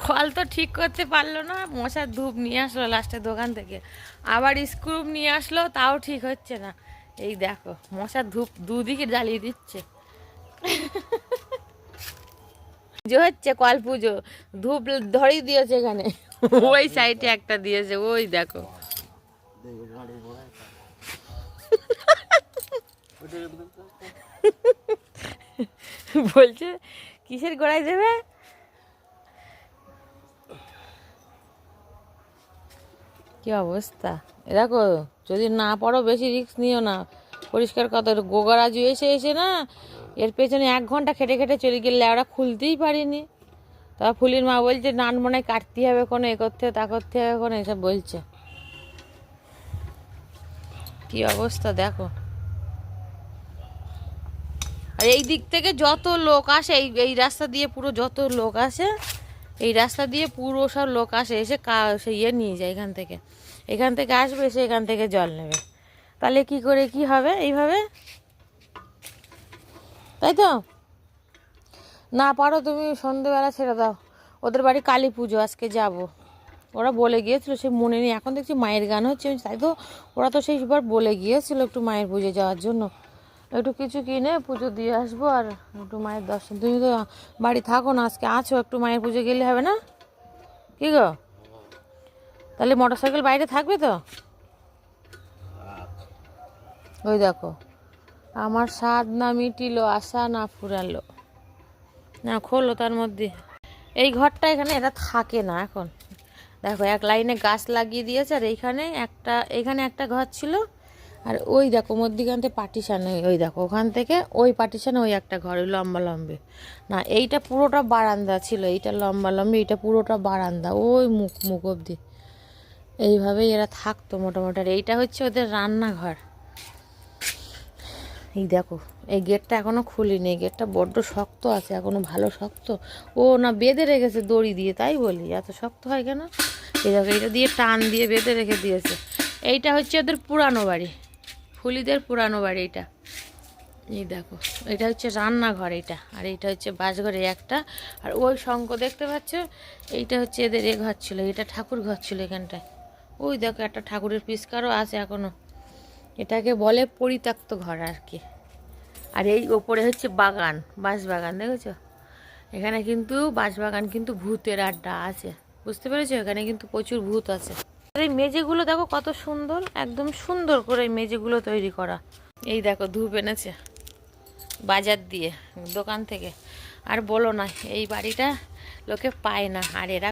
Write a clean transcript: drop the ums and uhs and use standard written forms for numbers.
Call তো ঠিক করতে পারলো না, মশার ধূপ নিয়ে আসলো লাস্টে দোকান থেকে, আবার স্ক্রু নিয়ে আসলো, তাও ঠিক হচ্ছে না। এই দেখো মশার ধূপ দুদিকে জ্বালিয়ে দিচ্ছে। পুজো হচ্ছে, কল পুজো, ধূপ ধরেই দিয়েছে এখানে, ওই সাইডে একটা দিয়েছে, ওই দেখো। বলছে কিসের গোড়ায় দেবে? কি অবস্থা দেখো, যদি না পড়ো বেশি রিস্ক নিও না, পরিষ্কার কথা। গোগারাজু এসে এসে না এর পেছনে 1 ঘন্টা খেটে খেটে চলে গেলে ওরা খুলতেই পারিনি। তারপর ফুলির মা বলছে নান মনে কাটতে হবে, কোনো এ করতে হবে তা করতে হবে, কোনো এসব বলছে। কি অবস্থা দেখো। আর এই দিক থেকে যত লোক আসে, এই এই রাস্তা দিয়ে পুরো যত লোক আসে, এই রাস্তা দিয়ে পুরো সব লোক আসে, এসে সে ইয়ে নিয়ে যায় এখান থেকে আসবে, এসে এখান থেকে জল নেবে। তাহলে কি করে কি হবে এইভাবে? তাই তো, না পারো তুমি সন্ধেবেলা ছেড়ে দাও। ওদের বাড়ি কালী পুজো, আজকে যাব। ওরা বলে গিয়েছিল, সে মনে নেই, এখন দেখছি মায়ের গান হচ্ছে, তাই তো ওরা তো সেইবার বলে গিয়েছিল একটু মায়ের পুজো যাওয়ার জন্য, একটু কিছু কিনে পুজো দিয়ে আসবো আর একটু মায়ের দর্শন। তুমি তো বাড়ি থাকো না, আজকে আছো, একটু মায়ের পুজো গেলে হবে না? কি গো, তাহলে মোটরসাইকেল বাইরে থাকবে তো? ওই দেখো, আমার স্বাদ না মিটিল, আশা না ফুরালো। না খোলো তার মধ্যে। এই ঘরটা এখানে এরা থাকে না এখন। দেখো এক লাইনে গাছ লাগিয়ে দিয়েছে, আর এখানে একটা ঘর ছিল, আর ওই দেখো মধ্যিখানতে পার্টিশান, ওই দেখো ওখান থেকে ওই পার্টিশানে ওই একটা ঘর, ওই লম্বা লম্বি। না এইটা পুরোটা বারান্দা ছিল, এইটা লম্বা লম্বি, এইটা পুরোটা বারান্দা, ওই মুখ অবধি। এইভাবেই এরা থাকতো মোটামুটি। আর এইটা হচ্ছে ওদের রান্নাঘর। এই দেখো এই গেটটা এখনো খুলিনি, এই গেটটা বড্ড শক্ত আছে এখনো, ভালো শক্ত। ও না বেঁধে রেখেছে দড়ি দিয়ে, তাই বলি এত শক্ত হয় কেন। এই দেখো এইটা দিয়ে টান দিয়ে বেঁধে রেখে দিয়েছে। এইটা হচ্ছে ওদের পুরানো বাড়ি, ফুলিদের পুরানো বাড়ি এইটা। এই দেখো এটা হচ্ছে রান্নাঘর এইটা, আর এইটা হচ্ছে বাসঘর এই একটা। আর ওই শঙ্খ দেখতে পাচ্ছ, এইটা হচ্ছে এদের এ ঘর ছিল, এটা ঠাকুর ঘর ছিল এখানটায়। ওই দেখো একটা ঠাকুরের পিসকারও আছে এখনো। এটাকে বলে পরিত্যক্ত ঘর আর কি। আর এই ওপরে হচ্ছে বাগান, বাঁশবাগান, দেখেছো? এখানে কিন্তু বাঁশবাগান কিন্তু ভূতের আড্ডা আছে, বুঝতে পেরেছো? এখানে কিন্তু প্রচুর ভূত আছে। আর এই মেঝেগুলো দেখো কত সুন্দর, একদম সুন্দর করে এই মেঝেগুলো তৈরি করা। এই দেখো ধূপ এনেছে বাজার দিয়ে, দোকান থেকে। আর বলো না, এই বাড়িটা লোকে পায় না, আর এরা